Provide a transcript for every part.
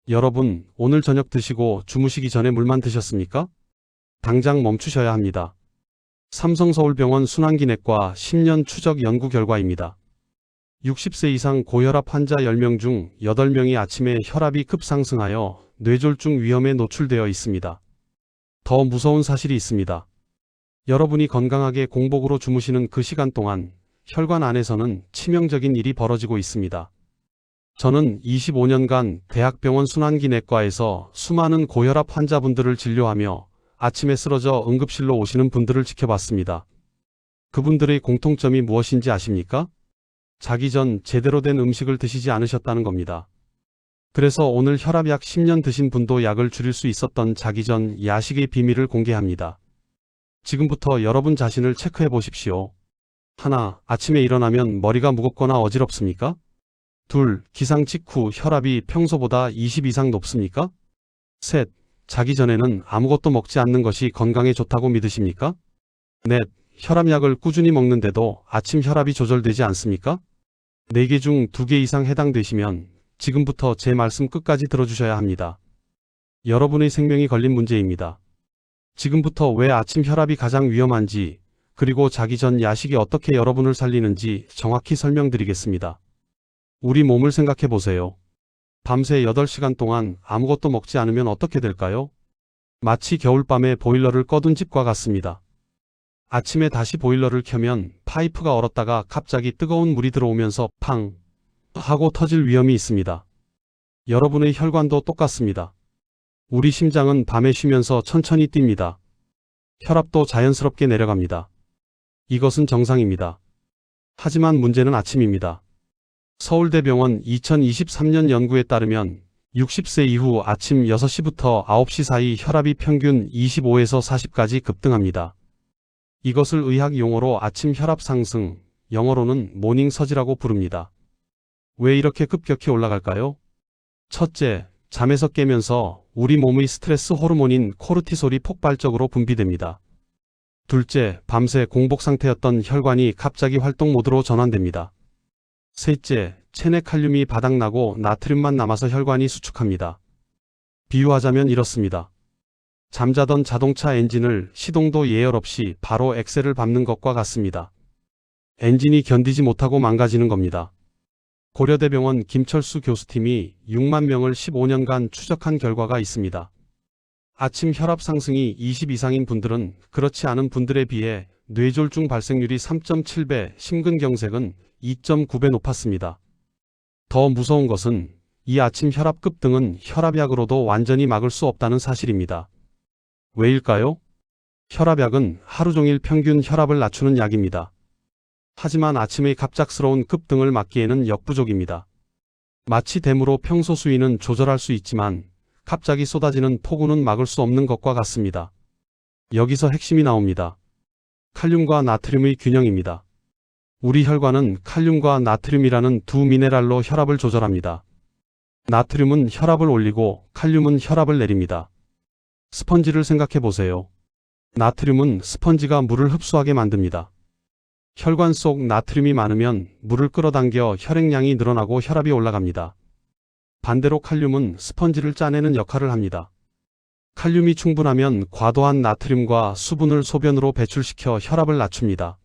여러분, 오늘 저녁 드시고 주무시기 전에 물만 드셨습니까? 당장 멈추셔야 합니다. 삼성서울병원 순환기내과 10년 추적 연구 결과입니다. 60세 이상 고혈압 환자 10명 중 8명이 아침에 혈압이 급상승하여 뇌졸중 위험에 노출되어 있습니다. 더 무서운 사실이 있습니다. 여러분이 건강하게 공복으로 주무시는 그 시간 동안 혈관 안에서는 치명적인 일이 벌어지고 있습니다. 저는 25년간 대학병원 순환기내과에서 수많은 고혈압 환자분들을 진료하며 아침에 쓰러져 응급실로 오시는 분들을 지켜봤습니다. 그분들의 공통점이 무엇인지 아십니까? 자기 전 제대로 된 음식을 드시지 않으셨다는 겁니다. 그래서 오늘 혈압약 10년 드신 분도 약을 줄일 수 있었던 자기 전 야식의 비밀을 공개합니다. 지금부터 여러분 자신을 체크해 보십시오. 하나, 아침에 일어나면 머리가 무겁거나 어지럽습니까? 둘, 기상 직후 혈압이 평소보다 20 이상 높습니까? 셋, 자기 전에는 아무것도 먹지 않는 것이 건강에 좋다고 믿으십니까? 넷, 혈압약을 꾸준히 먹는데도 아침 혈압이 조절되지 않습니까? 4개 중 2개 이상 해당되시면 지금부터 제 말씀 끝까지 들어주셔야 합니다. 여러분의 생명이 걸린 문제입니다. 지금부터 왜 아침 혈압이 가장 위험한지, 그리고 자기 전 야식이 어떻게 여러분을 살리는지 정확히 설명드리겠습니다. 우리 몸을 생각해 보세요. 밤새 8시간 동안 아무것도 먹지 않으면 어떻게 될까요? 마치 겨울밤에 보일러를 꺼둔 집과 같습니다. 아침에 다시 보일러를 켜면 파이프가 얼었다가 갑자기 뜨거운 물이 들어오면서 팡 하고 터질 위험이 있습니다. 여러분의 혈관도 똑같습니다. 우리 심장은 밤에 쉬면서 천천히 뜁니다. 혈압도 자연스럽게 내려갑니다. 이것은 정상입니다. 하지만 문제는 아침입니다. 서울대병원 2023년 연구에 따르면 60세 이후 아침 6시부터 9시 사이 혈압이 평균 25에서 40까지 급등합니다. 이것을 의학 용어로 아침 혈압 상승, 영어로는 모닝 서지라고 부릅니다. 왜 이렇게 급격히 올라갈까요? 첫째, 잠에서 깨면서 우리 몸의 스트레스 호르몬인 코르티솔이 폭발적으로 분비됩니다. 둘째, 밤새 공복 상태였던 혈관이 갑자기 활동 모드로 전환됩니다. 셋째, 체내 칼륨이 바닥나고 나트륨만 남아서 혈관이 수축합니다. 비유하자면 이렇습니다. 잠자던 자동차 엔진을 시동도 예열 없이 바로 엑셀을 밟는 것과 같습니다. 엔진이 견디지 못하고 망가지는 겁니다. 고려대병원 김철수 교수팀이 6만 명을 15년간 추적한 결과가 있습니다. 아침 혈압 상승이 20 이상인 분들은 그렇지 않은 분들에 비해 뇌졸중 발생률이 3.7배, 심근경색은 2.9배 높았습니다. 더 무서운 것은 이 아침 혈압 급등은 혈압약으로도 완전히 막을 수 없다는 사실입니다. 왜일까요? 혈압약은 하루 종일 평균 혈압을 낮추는 약입니다. 하지만 아침의 갑작스러운 급등을 막기에는 역부족입니다. 마치 댐으로 평소 수위는 조절할 수 있지만 갑자기 쏟아지는 폭우는 막을 수 없는 것과 같습니다. 여기서 핵심이 나옵니다. 칼륨과 나트륨의 균형입니다. 우리 혈관은 칼륨과 나트륨이라는 두 미네랄로 혈압을 조절합니다. 나트륨은 혈압을 올리고 칼륨은 혈압을 내립니다. 스펀지를 생각해 보세요. 나트륨은 스펀지가 물을 흡수하게 만듭니다. 혈관 속 나트륨이 많으면 물을 끌어당겨 혈액량이 늘어나고 혈압이 올라갑니다. 반대로 칼륨은 스펀지를 짜내는 역할을 합니다. 칼륨이 충분하면 과도한 나트륨과 수분을 소변으로 배출시켜 혈압을 낮춥니다.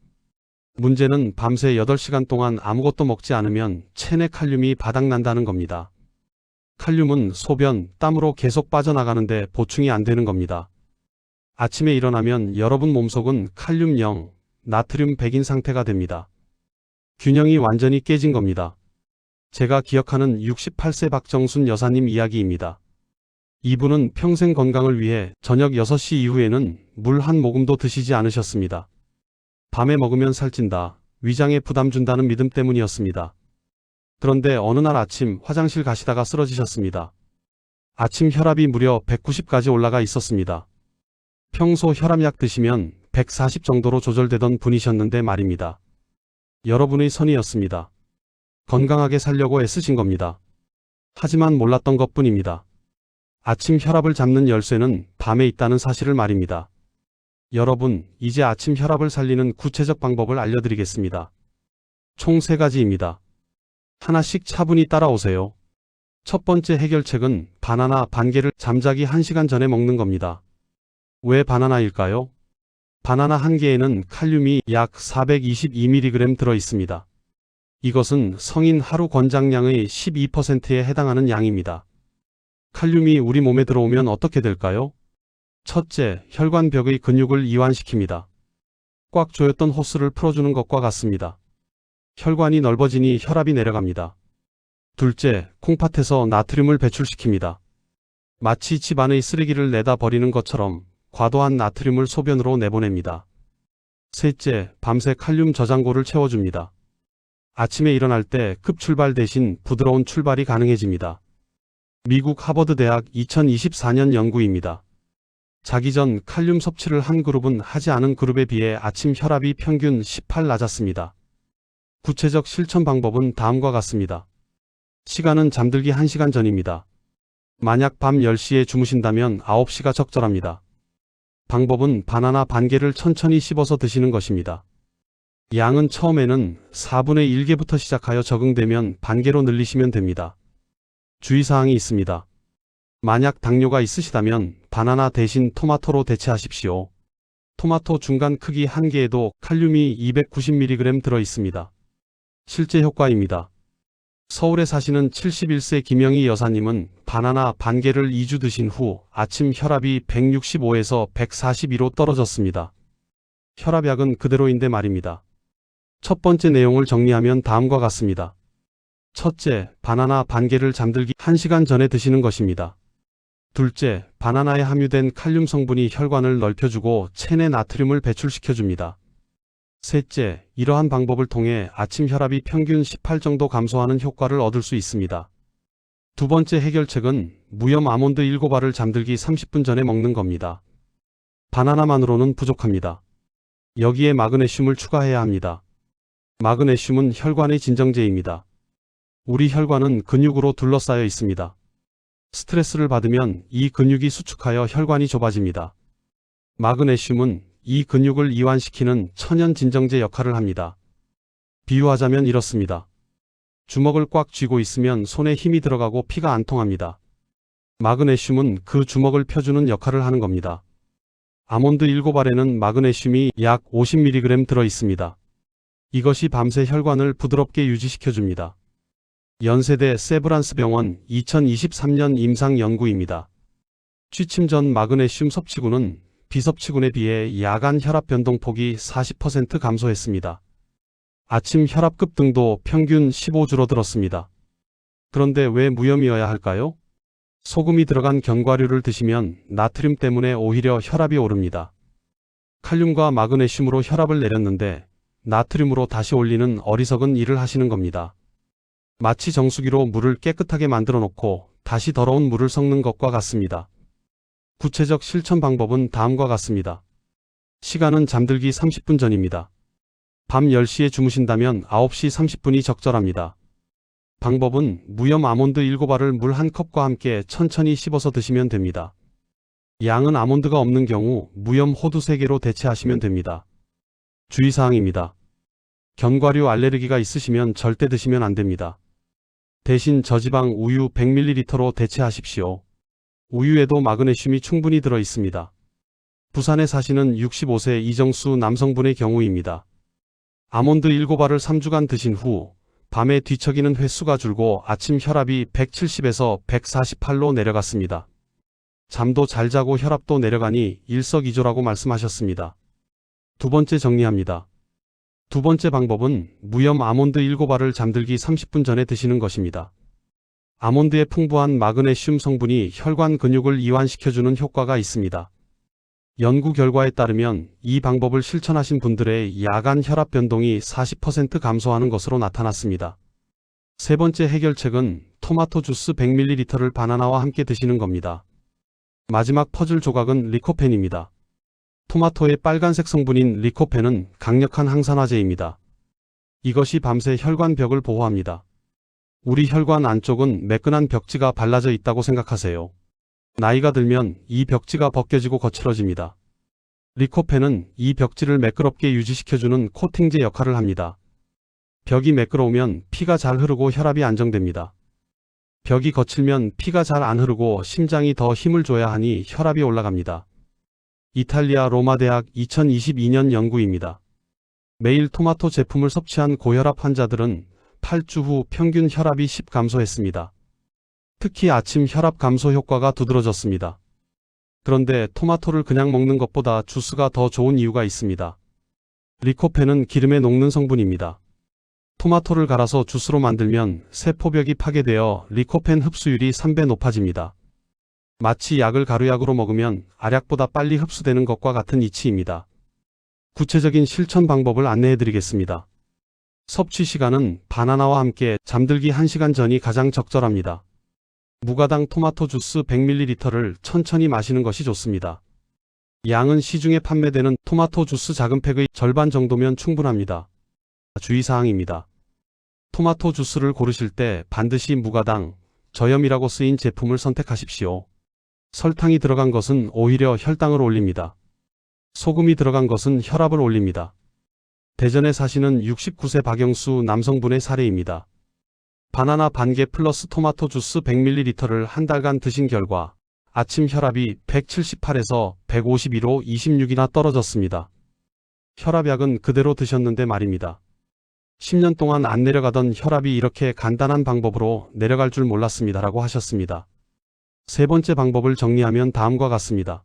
문제는 밤새 8시간 동안 아무것도 먹지 않으면 체내 칼륨이 바닥난다는 겁니다. 칼륨은 소변, 땀으로 계속 빠져나가는데 보충이 안 되는 겁니다. 아침에 일어나면 여러분 몸속은 칼륨 0, 나트륨 100인 상태가 됩니다. 균형이 완전히 깨진 겁니다. 제가 기억하는 68세 박정순 여사님 이야기입니다. 이분은 평생 건강을 위해 저녁 6시 이후에는 물 한 모금도 드시지 않으셨습니다. 밤에 먹으면 살찐다, 위장에 부담 준다는 믿음 때문이었습니다. 그런데 어느 날 아침 화장실 가시다가 쓰러지셨습니다. 아침 혈압이 무려 190까지 올라가 있었습니다. 평소 혈압약 드시면 140 정도로 조절되던 분이셨는데 말입니다. 여러분의 선의였습니다. 건강하게 살려고 애쓰신 겁니다. 하지만 몰랐던 것뿐입니다. 아침 혈압을 잡는 열쇠는 밤에 있다는 사실을 말입니다. 여러분, 이제 아침 혈압을 살리는 구체적 방법을 알려드리겠습니다. 총 3가지입니다. 하나씩 차분히 따라오세요. 첫 번째 해결책은 바나나 반 개를 잠자기 1시간 전에 먹는 겁니다. 왜 바나나일까요? 바나나 한 개에는 칼륨이 약 422mg 들어 있습니다. 이것은 성인 하루 권장량의 12%에 해당하는 양입니다. 칼륨이 우리 몸에 들어오면 어떻게 될까요? 첫째, 혈관벽의 근육을 이완시킵니다. 꽉 조였던 호스를 풀어주는 것과 같습니다. 혈관이 넓어지니 혈압이 내려갑니다. 둘째, 콩팥에서 나트륨을 배출시킵니다. 마치 집안의 쓰레기를 내다 버리는 것처럼 과도한 나트륨을 소변으로 내보냅니다. 셋째, 밤새 칼륨 저장고를 채워줍니다. 아침에 일어날 때 급출발 대신 부드러운 출발이 가능해집니다. 미국 하버드대학 2024년 연구입니다. 자기 전 칼륨 섭취를 한 그룹은 하지 않은 그룹에 비해 아침 혈압이 평균 18 낮았습니다. 구체적 실천 방법은 다음과 같습니다. 시간은 잠들기 1시간 전입니다. 만약 밤 10시에 주무신다면 9시가 적절합니다. 방법은 바나나 반 개를 천천히 씹어서 드시는 것입니다. 양은 처음에는 4분의 1개부터 시작하여 적응되면 반 개로 늘리시면 됩니다. 주의사항이 있습니다. 만약 당뇨가 있으시다면 바나나 대신 토마토로 대체하십시오. 토마토 중간 크기 한 개에도 칼륨이 290mg 들어 있습니다. 실제 효과입니다. 서울에 사시는 71세 김영희 여사님은 바나나 반 개를 2주 드신 후 아침 혈압이 165에서 142로 떨어졌습니다. 혈압약은 그대로인데 말입니다. 첫 번째 내용을 정리하면 다음과 같습니다. 첫째, 바나나 반 개를 잠들기 1시간 전에 드시는 것입니다. 둘째, 바나나에 함유된 칼륨 성분이 혈관을 넓혀주고 체내 나트륨을 배출시켜줍니다. 셋째, 이러한 방법을 통해 아침 혈압이 평균 18 정도 감소하는 효과를 얻을 수 있습니다. 두 번째 해결책은 무염 아몬드 7알을 잠들기 30분 전에 먹는 겁니다. 바나나만으로는 부족합니다. 여기에 마그네슘을 추가해야 합니다. 마그네슘은 혈관의 진정제입니다. 우리 혈관은 근육으로 둘러싸여 있습니다. 스트레스를 받으면 이 근육이 수축하여 혈관이 좁아집니다. 마그네슘은 이 근육을 이완시키는 천연 진정제 역할을 합니다. 비유하자면 이렇습니다. 주먹을 꽉 쥐고 있으면 손에 힘이 들어가고 피가 안 통합니다. 마그네슘은 그 주먹을 펴주는 역할을 하는 겁니다. 아몬드 7알에는 마그네슘이 약 50mg 들어 있습니다. 이것이 밤새 혈관을 부드럽게 유지시켜줍니다. 연세대 세브란스 병원 2023년 임상 연구입니다. 취침 전 마그네슘 섭취군은 비섭취군에 비해 야간 혈압 변동폭이 40% 감소했습니다. 아침 혈압급 등도 평균 15 줄어들었습니다. 그런데 왜 무염이어야 할까요? 소금이 들어간 견과류를 드시면 나트륨 때문에 오히려 혈압이 오릅니다. 칼륨과 마그네슘으로 혈압을 내렸는데 나트륨으로 다시 올리는 어리석은 일을 하시는 겁니다. 마치 정수기로 물을 깨끗하게 만들어 놓고 다시 더러운 물을 섞는 것과 같습니다. 구체적 실천 방법은 다음과 같습니다. 시간은 잠들기 30분 전입니다. 밤 10시에 주무신다면 9시 30분이 적절합니다. 방법은 무염 아몬드 7알을 물 1컵과 함께 천천히 씹어서 드시면 됩니다. 양은 아몬드가 없는 경우 무염 호두 3개로 대체하시면 됩니다. 주의사항입니다. 견과류 알레르기가 있으시면 절대 드시면 안 됩니다. 대신 저지방 우유 100ml로 대체하십시오. 우유에도 마그네슘이 충분히 들어 있습니다. 부산에 사시는 65세 이정수 남성분의 경우입니다. 아몬드 7알을 3주간 드신 후 밤에 뒤척이는 횟수가 줄고 아침 혈압이 170에서 148로 내려갔습니다. 잠도 잘 자고 혈압도 내려가니 일석이조라고 말씀하셨습니다. 두 번째 정리합니다. 두 번째 방법은 무염 아몬드 7알을 잠들기 30분 전에 드시는 것입니다. 아몬드의 풍부한 마그네슘 성분이 혈관 근육을 이완시켜주는 효과가 있습니다. 연구 결과에 따르면 이 방법을 실천하신 분들의 야간 혈압 변동이 40% 감소하는 것으로 나타났습니다. 세 번째 해결책은 토마토 주스 100ml를 바나나와 함께 드시는 겁니다. 마지막 퍼즐 조각은 리코펜입니다. 토마토의 빨간색 성분인 리코펜은 강력한 항산화제입니다. 이것이 밤새 혈관벽을 보호합니다. 우리 혈관 안쪽은 매끈한 벽지가 발라져 있다고 생각하세요. 나이가 들면 이 벽지가 벗겨지고 거칠어집니다. 리코펜은 이 벽지를 매끄럽게 유지시켜주는 코팅제 역할을 합니다. 벽이 매끄러우면 피가 잘 흐르고 혈압이 안정됩니다. 벽이 거칠면 피가 잘 안 흐르고 심장이 더 힘을 줘야 하니 혈압이 올라갑니다. 이탈리아 로마 대학 2022년 연구입니다. 매일 토마토 제품을 섭취한 고혈압 환자들은 8주 후 평균 혈압이 10 감소했습니다. 특히 아침 혈압 감소 효과가 두드러졌습니다. 그런데 토마토를 그냥 먹는 것보다 주스가 더 좋은 이유가 있습니다. 리코펜은 기름에 녹는 성분입니다. 토마토를 갈아서 주스로 만들면 세포벽이 파괴되어 리코펜 흡수율이 3배 높아집니다. 마치 약을 가루약으로 먹으면 알약보다 빨리 흡수되는 것과 같은 이치입니다. 구체적인 실천 방법을 안내해 드리겠습니다. 섭취 시간은 바나나와 함께 잠들기 1시간 전이 가장 적절합니다. 무가당 토마토 주스 100ml를 천천히 마시는 것이 좋습니다. 양은 시중에 판매되는 토마토 주스 작은 팩의 절반 정도면 충분합니다. 주의사항입니다. 토마토 주스를 고르실 때 반드시 무가당, 저염이라고 쓰인 제품을 선택하십시오. 설탕이 들어간 것은 오히려 혈당을 올립니다. 소금이 들어간 것은 혈압을 올립니다. 대전에 사시는 69세 박영수 남성분의 사례입니다. 바나나 반개 플러스 토마토 주스 100ml를 한 달간 드신 결과 아침 혈압이 178에서 152로 26이나 떨어졌습니다. 혈압약은 그대로 드셨는데 말입니다. 10년 동안 안 내려가던 혈압이 이렇게 간단한 방법으로 내려갈 줄 몰랐습니다라고 하셨습니다. 세 번째 방법을 정리하면 다음과 같습니다.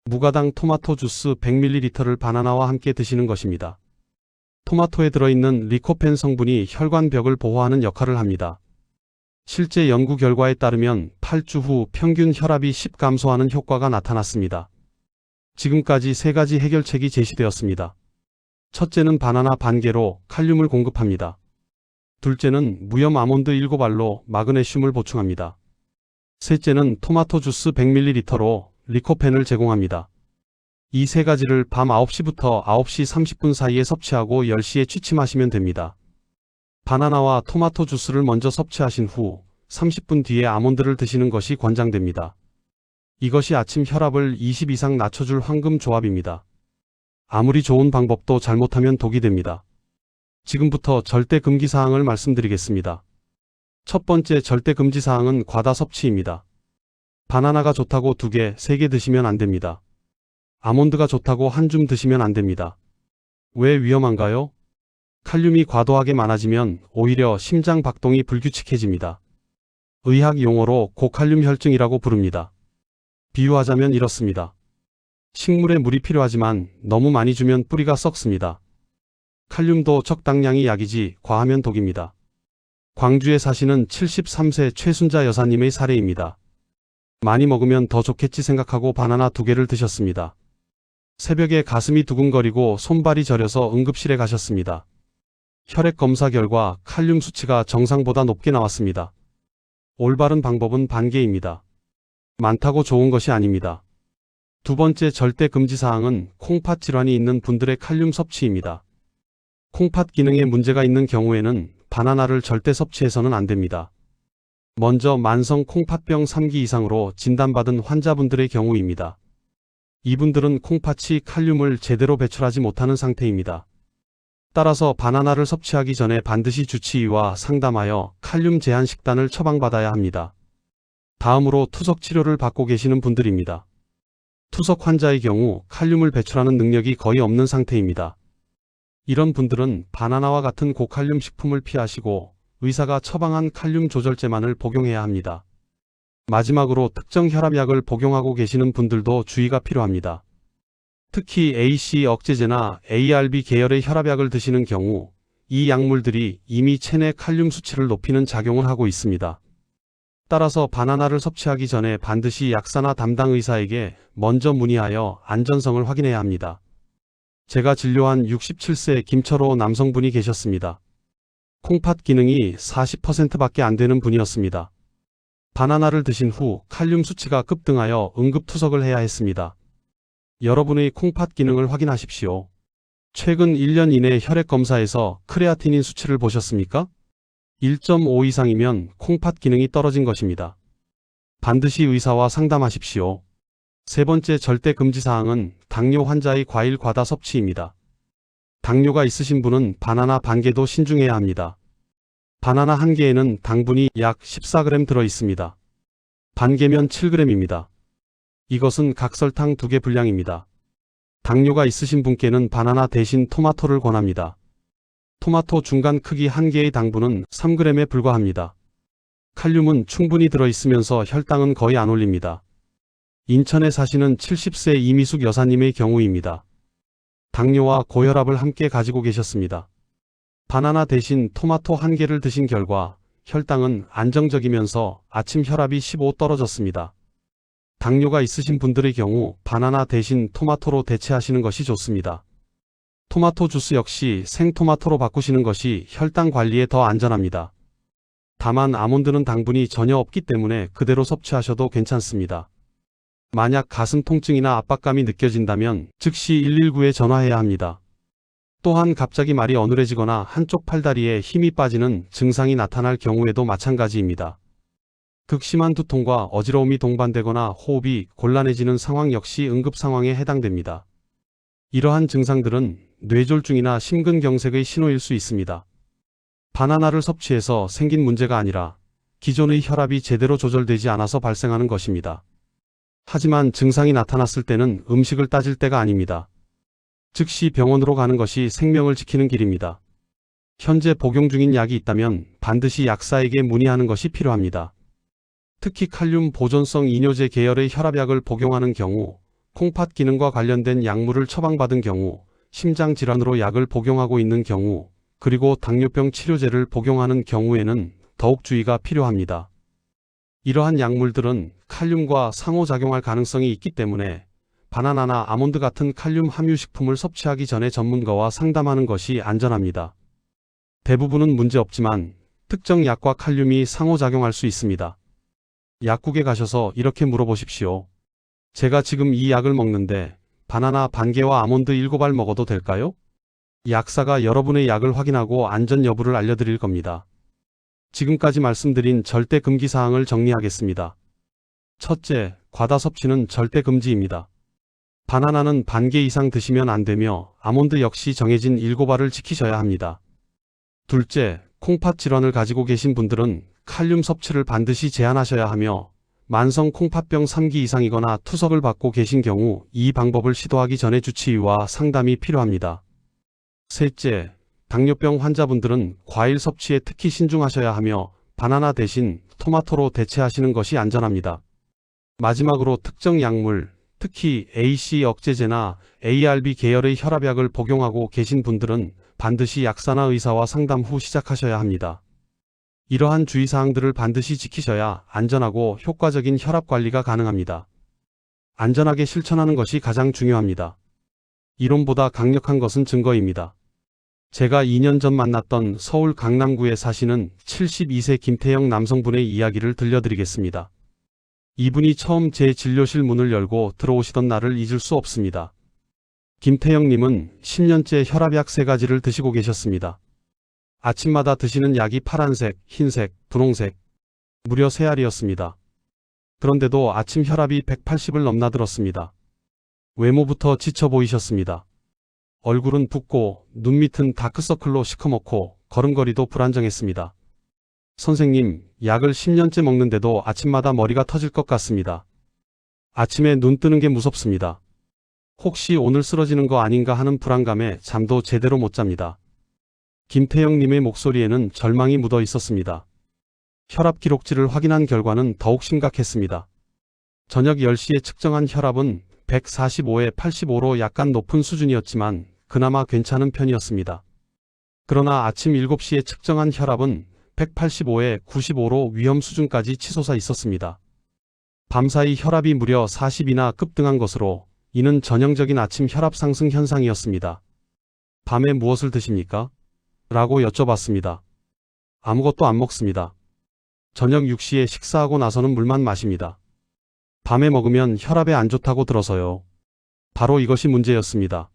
무가당 토마토 주스 100ml를 바나나와 함께 드시는 것입니다. 토마토에 들어있는 리코펜 성분이 혈관벽을 보호하는 역할을 합니다. 실제 연구 결과에 따르면 8주 후 평균 혈압이 10 감소하는 효과가 나타났습니다. 지금까지 3가지 해결책이 제시되었습니다. 첫째는 바나나 반개로 칼륨을 공급합니다. 둘째는 무염 아몬드 7알로 마그네슘을 보충합니다. 셋째는 토마토 주스 100ml로 리코펜을 제공합니다. 이 3가지를 밤 9시부터 9시 30분 사이에 섭취하고 10시에 취침하시면 됩니다. 바나나와 토마토 주스를 먼저 섭취하신 후 30분 뒤에 아몬드를 드시는 것이 권장됩니다. 이것이 아침 혈압을 20 이상 낮춰줄 황금 조합입니다. 아무리 좋은 방법도 잘못하면 독이 됩니다. 지금부터 절대 금기사항을 말씀드리겠습니다. 첫 번째 절대 금지사항은 과다 섭취입니다. 바나나가 좋다고 2개, 3개 드시면 안 됩니다. 아몬드가 좋다고 한 줌 드시면 안 됩니다. 왜 위험한가요? 칼륨이 과도하게 많아지면 오히려 심장 박동이 불규칙해집니다. 의학 용어로 고칼륨 혈증이라고 부릅니다. 비유하자면 이렇습니다. 식물에 물이 필요하지만 너무 많이 주면 뿌리가 썩습니다. 칼륨도 적당량이 약이지 과하면 독입니다. 광주에 사시는 73세 최순자 여사님의 사례입니다. 많이 먹으면 더 좋겠지 생각하고 바나나 2개를 드셨습니다. 새벽에 가슴이 두근거리고 손발이 저려서 응급실에 가셨습니다. 혈액 검사 결과 칼륨 수치가 정상보다 높게 나왔습니다. 올바른 방법은 반개입니다. 많다고 좋은 것이 아닙니다. 두 번째 절대 금지사항은 콩팥 질환이 있는 분들의 칼륨 섭취입니다. 콩팥 기능에 문제가 있는 경우에는 바나나를 절대 섭취해서는 안 됩니다. 먼저 만성 콩팥병 3기 이상으로 진단받은 환자분들의 경우입니다. 이분들은 콩팥이 칼륨을 제대로 배출하지 못하는 상태입니다. 따라서 바나나를 섭취하기 전에 반드시 주치의와 상담하여 칼륨 제한 식단을 처방받아야 합니다. 다음으로 투석 치료를 받고 계시는 분들입니다. 투석 환자의 경우 칼륨을 배출하는 능력이 거의 없는 상태입니다. 이런 분들은 바나나와 같은 고칼륨 식품을 피하시고 의사가 처방한 칼륨 조절제만을 복용해야 합니다. 마지막으로 특정 혈압약을 복용하고 계시는 분들도 주의가 필요합니다. 특히 AC 억제제나 ARB 계열의 혈압약을 드시는 경우 이 약물들이 이미 체내 칼륨 수치를 높이는 작용을 하고 있습니다. 따라서 바나나를 섭취하기 전에 반드시 약사나 담당 의사에게 먼저 문의하여 안전성을 확인해야 합니다. 제가 진료한 67세 김철호 남성분이 계셨습니다. 콩팥 기능이 40%밖에 안 되는 분이었습니다. 바나나를 드신 후 칼륨 수치가 급등하여 응급투석을 해야 했습니다. 여러분의 콩팥 기능을 확인하십시오. 최근 1년 이내 혈액 검사에서 크레아티닌 수치를 보셨습니까? 1.5 이상이면 콩팥 기능이 떨어진 것입니다. 반드시 의사와 상담하십시오. 세 번째 절대 금지사항은 당뇨 환자의 과일 과다 섭취입니다. 당뇨가 있으신 분은 바나나 반개도 신중해야 합니다. 바나나 한 개에는 당분이 약 14g 들어 있습니다. 반 개면 7g입니다. 이것은 각설탕 2개 분량입니다. 당뇨가 있으신 분께는 바나나 대신 토마토를 권합니다. 토마토 중간 크기 한 개의 당분은 3g에 불과합니다. 칼륨은 충분히 들어있으면서 혈당은 거의 안 올립니다. 인천에 사시는 70세 이미숙 여사님의 경우입니다. 당뇨와 고혈압을 함께 가지고 계셨습니다. 바나나 대신 토마토 한 개를 드신 결과 혈당은 안정적이면서 아침 혈압이 15 떨어졌습니다. 당뇨가 있으신 분들의 경우 바나나 대신 토마토로 대체하시는 것이 좋습니다. 토마토 주스 역시 생토마토로 바꾸시는 것이 혈당 관리에 더 안전합니다. 다만 아몬드는 당분이 전혀 없기 때문에 그대로 섭취하셔도 괜찮습니다. 만약 가슴 통증이나 압박감이 느껴진다면 즉시 119에 전화해야 합니다. 또한 갑자기 말이 어눌해지거나 한쪽 팔다리에 힘이 빠지는 증상이 나타날 경우에도 마찬가지입니다. 극심한 두통과 어지러움이 동반되거나 호흡이 곤란해지는 상황 역시 응급 상황에 해당됩니다. 이러한 증상들은 뇌졸중이나 심근경색의 신호일 수 있습니다. 바나나를 섭취해서 생긴 문제가 아니라 기존의 혈압이 제대로 조절되지 않아서 발생하는 것입니다. 하지만 증상이 나타났을 때는 음식을 따질 때가 아닙니다. 즉시 병원으로 가는 것이 생명을 지키는 길입니다. 현재 복용 중인 약이 있다면 반드시 약사에게 문의하는 것이 필요합니다. 특히 칼륨 보존성 이뇨제 계열의 혈압약을 복용하는 경우, 콩팥 기능과 관련된 약물을 처방받은 경우, 심장 질환으로 약을 복용하고 있는 경우, 그리고 당뇨병 치료제를 복용하는 경우에는 더욱 주의가 필요합니다. 이러한 약물들은 칼륨과 상호작용할 가능성이 있기 때문에 바나나나 아몬드 같은 칼륨 함유 식품을 섭취하기 전에 전문가와 상담하는 것이 안전합니다. 대부분은 문제없지만 특정 약과 칼륨이 상호작용할 수 있습니다. 약국에 가셔서 이렇게 물어보십시오. 제가 지금 이 약을 먹는데 바나나 반 개와 아몬드 7알 먹어도 될까요? 약사가 여러분의 약을 확인하고 안전 여부를 알려드릴 겁니다. 지금까지 말씀드린 절대 금기 사항을 정리하겠습니다. 첫째, 과다 섭취는 절대 금지입니다. 바나나는 반 개 이상 드시면 안 되며 아몬드 역시 정해진 7알을 지키셔야 합니다. 둘째, 콩팥 질환을 가지고 계신 분들은 칼륨 섭취를 반드시 제한하셔야 하며 만성 콩팥병 3기 이상이거나 투석을 받고 계신 경우 이 방법을 시도하기 전에 주치의와 상담이 필요합니다. 셋째, 당뇨병 환자분들은 과일 섭취에 특히 신중하셔야 하며 바나나 대신 토마토로 대체하시는 것이 안전합니다. 마지막으로 특정 약물, 특히 AC 억제제나 ARB 계열의 혈압약을 복용하고 계신 분들은 반드시 약사나 의사와 상담 후 시작하셔야 합니다. 이러한 주의사항들을 반드시 지키셔야 안전하고 효과적인 혈압 관리가 가능합니다. 안전하게 실천하는 것이 가장 중요합니다. 이론보다 강력한 것은 증거입니다. 제가 2년 전 만났던 서울 강남구에 사시는 72세 김태영 남성분의 이야기를 들려드리겠습니다. 이분이 처음 제 진료실 문을 열고 들어오시던 날을 잊을 수 없습니다. 김태영님은 10년째 혈압약 3가지를 드시고 계셨습니다. 아침마다 드시는 약이 파란색, 흰색, 분홍색, 무려 3알이었습니다. 그런데도 아침 혈압이 180을 넘나들었습니다. 외모부터 지쳐 보이셨습니다. 얼굴은 붓고 눈 밑은 다크서클로 시커멓고 걸음걸이도 불안정했습니다. 선생님, 약을 10년째 먹는데도 아침마다 머리가 터질 것 같습니다. 아침에 눈 뜨는 게 무섭습니다. 혹시 오늘 쓰러지는 거 아닌가 하는 불안감에 잠도 제대로 못 잡니다. 김태영님의 목소리에는 절망이 묻어 있었습니다. 혈압 기록지를 확인한 결과는 더욱 심각했습니다. 저녁 10시에 측정한 혈압은 145에 85로 약간 높은 수준이었지만 그나마 괜찮은 편이었습니다. 그러나 아침 7시에 측정한 혈압은 185에 95로 위험 수준까지 치솟아 있었습니다. 밤사이 혈압이 무려 40이나 급등한 것으로 이는 전형적인 아침 혈압 상승 현상이었습니다. 밤에 무엇을 드십니까? 라고 여쭤봤습니다. 아무것도 안 먹습니다. 저녁 6시에 식사하고 나서는 물만 마십니다. 밤에 먹으면 혈압에 안 좋다고 들어서요. 바로 이것이 문제였습니다.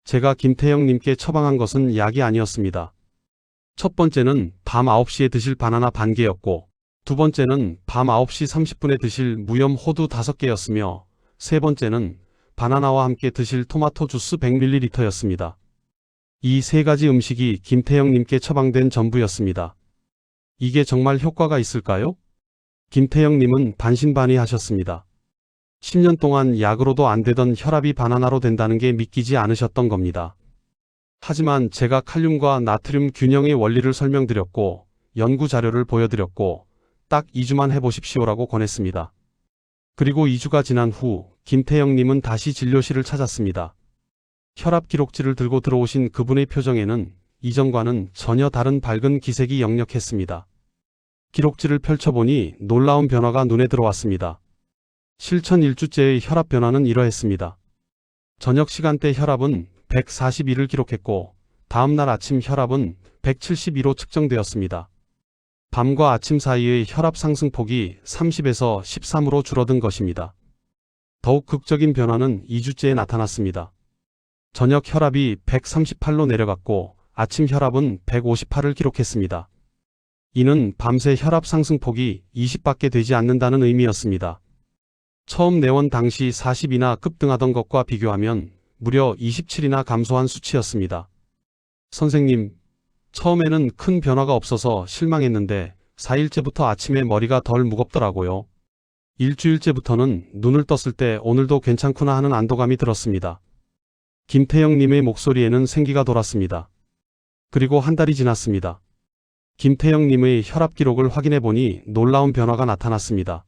제가 김태영님께 처방한 것은 약이 아니었습니다. 첫 번째는 밤 9시에 드실 바나나 반 개였고, 두 번째는 밤 9시 30분에 드실 무염 호두 5개였으며, 세 번째는 바나나와 함께 드실 토마토 주스 100ml였습니다. 이 3가지 음식이 김태영님께 처방된 전부였습니다. 이게 정말 효과가 있을까요? 김태영님은 반신반의하셨습니다. 10년 동안 약으로도 안 되던 혈압이 바나나로 된다는 게 믿기지 않으셨던 겁니다. 하지만 제가 칼륨과 나트륨 균형의 원리를 설명드렸고 연구 자료를 보여드렸고 딱 2주만 해보십시오라고 권했습니다. 그리고 2주가 지난 후 김태영님은 다시 진료실을 찾았습니다. 혈압 기록지를 들고 들어오신 그분의 표정에는 이전과는 전혀 다른 밝은 기색이 역력했습니다. 기록지를 펼쳐보니 놀라운 변화가 눈에 들어왔습니다. 실천 1주째의 혈압 변화는 이러했습니다. 저녁 시간대 혈압은 142를 기록했고 다음날 아침 혈압은 172로 측정되었습니다. 밤과 아침 사이의 혈압 상승폭이 30에서 13으로 줄어든 것입니다. 더욱 극적인 변화는 2주째에 나타났습니다. 저녁 혈압이 138로 내려갔고 아침 혈압은 158을 기록했습니다. 이는 밤새 혈압 상승폭이 20밖에 되지 않는다는 의미였습니다. 처음 내원 당시 40이나 급등하던 것과 비교하면 무려 27이나 감소한 수치였습니다. 선생님, 처음에는 큰 변화가 없어서 실망했는데 4일째부터 아침에 머리가 덜 무겁더라고요. 일주일째부터는 눈을 떴을 때 오늘도 괜찮구나 하는 안도감이 들었습니다. 김태영님의 목소리에는 생기가 돌았습니다. 그리고 한 달이 지났습니다. 김태영님의 혈압 기록을 확인해 보니 놀라운 변화가 나타났습니다.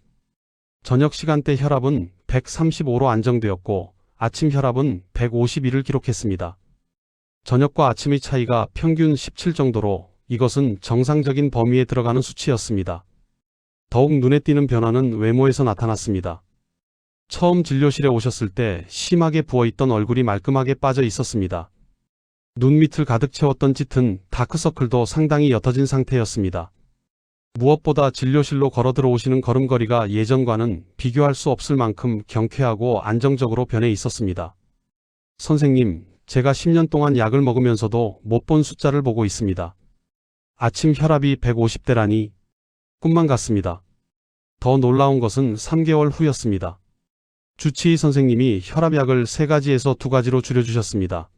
저녁 시간대 혈압은 135로 안정되었고 아침 혈압은 151을 기록했습니다. 저녁과 아침의 차이가 평균 17 정도로 이것은 정상적인 범위에 들어가는 수치였습니다. 더욱 눈에 띄는 변화는 외모에서 나타났습니다. 처음 진료실에 오셨을 때 심하게 부어있던 얼굴이 말끔하게 빠져 있었습니다. 눈 밑을 가득 채웠던 짙은 다크서클도 상당히 옅어진 상태였습니다. 무엇보다 진료실로 걸어 들어오시는 걸음걸이가 예전과는 비교할 수 없을 만큼 경쾌하고 안정적으로 변해 있었습니다. 선생님, 제가 10년 동안 약을 먹으면서도 못 본 숫자를 보고 있습니다. 아침 혈압이 150대라니 꿈만 같습니다. 더 놀라운 것은 3개월 후였습니다. 주치의 선생님이 혈압약을 3가지에서 2가지로 줄여주셨습니다.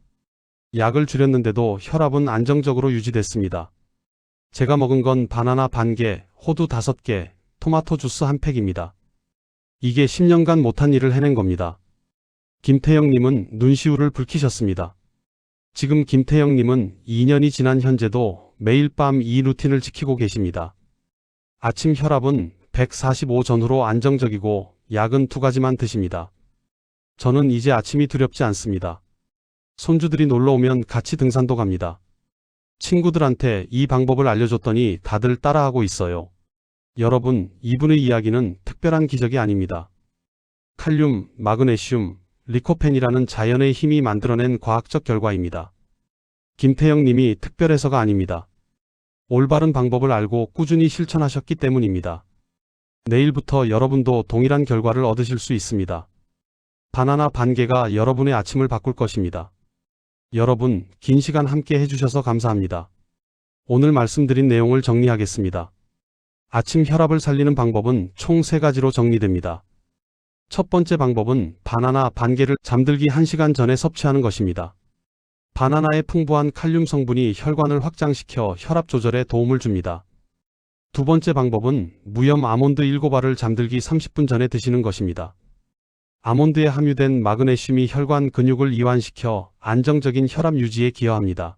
약을 줄였는데도 혈압은 안정적으로 유지됐습니다. 제가 먹은 건 바나나 반개, 호두 5개, 토마토 주스 1팩입니다. 이게 10년간 못한 일을 해낸 겁니다. 김태영님은 눈시울을 붉히셨습니다. 지금 김태영님은 2년이 지난 현재도 매일 밤 이 루틴을 지키고 계십니다. 아침 혈압은 145 전후로 안정적이고 약은 2가지만 드십니다. 저는 이제 아침이 두렵지 않습니다. 손주들이 놀러오면 같이 등산도 갑니다. 친구들한테 이 방법을 알려줬더니 다들 따라하고 있어요. 여러분, 이분의 이야기는 특별한 기적이 아닙니다. 칼륨, 마그네슘, 리코펜이라는 자연의 힘이 만들어낸 과학적 결과입니다. 김태영 님이 특별해서가 아닙니다. 올바른 방법을 알고 꾸준히 실천하셨기 때문입니다. 내일부터 여러분도 동일한 결과를 얻으실 수 있습니다. 바나나 반개가 여러분의 아침을 바꿀 것입니다. 여러분, 긴 시간 함께 해주셔서 감사합니다. 오늘 말씀드린 내용을 정리하겠습니다. 아침 혈압을 살리는 방법은 총 3가지로 정리됩니다. 첫 번째 방법은 바나나 반개를 잠들기 1시간 전에 섭취하는 것입니다. 바나나의 풍부한 칼륨 성분이 혈관을 확장시켜 혈압 조절에 도움을 줍니다. 두 번째 방법은 무염 아몬드 7알을 잠들기 30분 전에 드시는 것입니다. 아몬드에 함유된 마그네슘이 혈관 근육을 이완시켜 안정적인 혈압 유지에 기여합니다.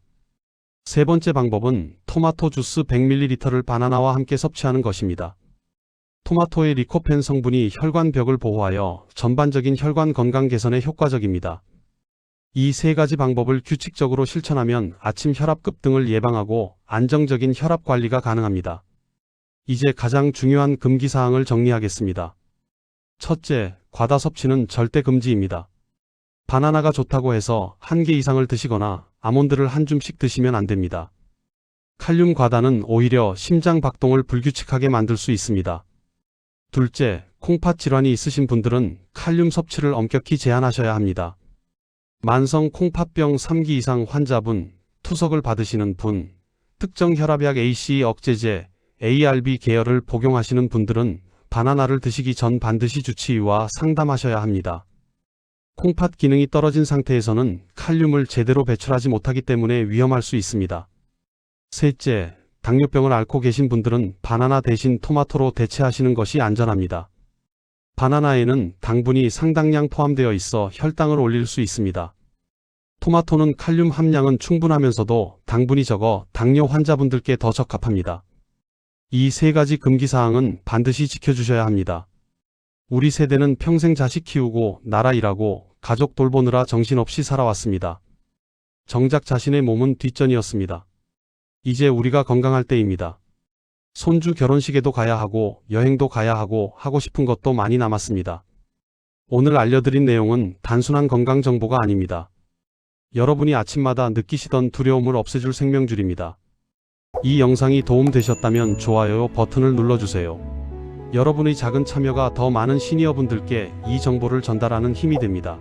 세 번째 방법은 토마토 주스 100ml를 바나나와 함께 섭취하는 것입니다. 토마토의 리코펜 성분이 혈관벽을 보호하여 전반적인 혈관 건강 개선에 효과적입니다. 이 3가지 방법을 규칙적으로 실천하면 아침 혈압 급등을 예방하고 안정적인 혈압 관리가 가능합니다. 이제 가장 중요한 금기사항을 정리하겠습니다. 첫째, 과다 섭취는 절대 금지입니다. 바나나가 좋다고 해서 1개 이상을 드시거나 아몬드를 한 줌씩 드시면 안 됩니다. 칼륨 과다는 오히려 심장 박동을 불규칙하게 만들 수 있습니다. 둘째, 콩팥 질환이 있으신 분들은 칼륨 섭취를 엄격히 제한하셔야 합니다. 만성 콩팥병 3기 이상 환자분, 투석을 받으시는 분, 특정 혈압약 ACE 억제제, ARB 계열을 복용하시는 분들은 바나나를 드시기 전 반드시 주치의와 상담하셔야 합니다. 콩팥 기능이 떨어진 상태에서는 칼륨을 제대로 배출하지 못하기 때문에 위험할 수 있습니다. 셋째, 당뇨병을 앓고 계신 분들은 바나나 대신 토마토로 대체하시는 것이 안전합니다. 바나나에는 당분이 상당량 포함되어 있어 혈당을 올릴 수 있습니다. 토마토는 칼륨 함량은 충분하면서도 당분이 적어 당뇨 환자분들께 더 적합합니다. 이 세 가지 금기사항은 반드시 지켜주셔야 합니다. 우리 세대는 평생 자식 키우고 나라 일하고 가족 돌보느라 정신없이 살아왔습니다. 정작 자신의 몸은 뒷전이었습니다. 이제 우리가 건강할 때입니다. 손주 결혼식에도 가야 하고 여행도 가야 하고 싶은 것도 많이 남았습니다. 오늘 알려드린 내용은 단순한 건강 정보가 아닙니다. 여러분이 아침마다 느끼시던 두려움을 없애줄 생명줄입니다. 이 영상이 도움되셨다면 좋아요 버튼을 눌러주세요. 여러분의 작은 참여가 더 많은 시니어분들께 이 정보를 전달하는 힘이 됩니다.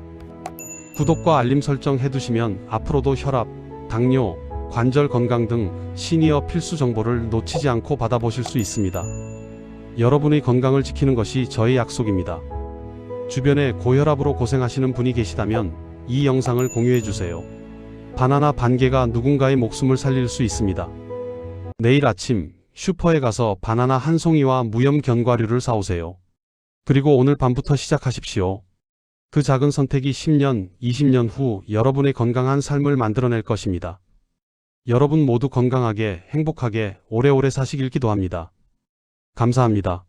구독과 알림 설정 해두시면 앞으로도 혈압, 당뇨, 관절 건강 등 시니어 필수 정보를 놓치지 않고 받아보실 수 있습니다. 여러분의 건강을 지키는 것이 저의 약속입니다. 주변에 고혈압으로 고생하시는 분이 계시다면 이 영상을 공유해주세요. 바나나 반 개가 누군가의 목숨을 살릴 수 있습니다. 내일 아침 슈퍼에 가서 바나나 한 송이와 무염 견과류를 사오세요. 그리고 오늘 밤부터 시작하십시오. 그 작은 선택이 10년, 20년 후 여러분의 건강한 삶을 만들어낼 것입니다. 여러분 모두 건강하게, 행복하게, 오래오래 사시길 기도합니다. 감사합니다.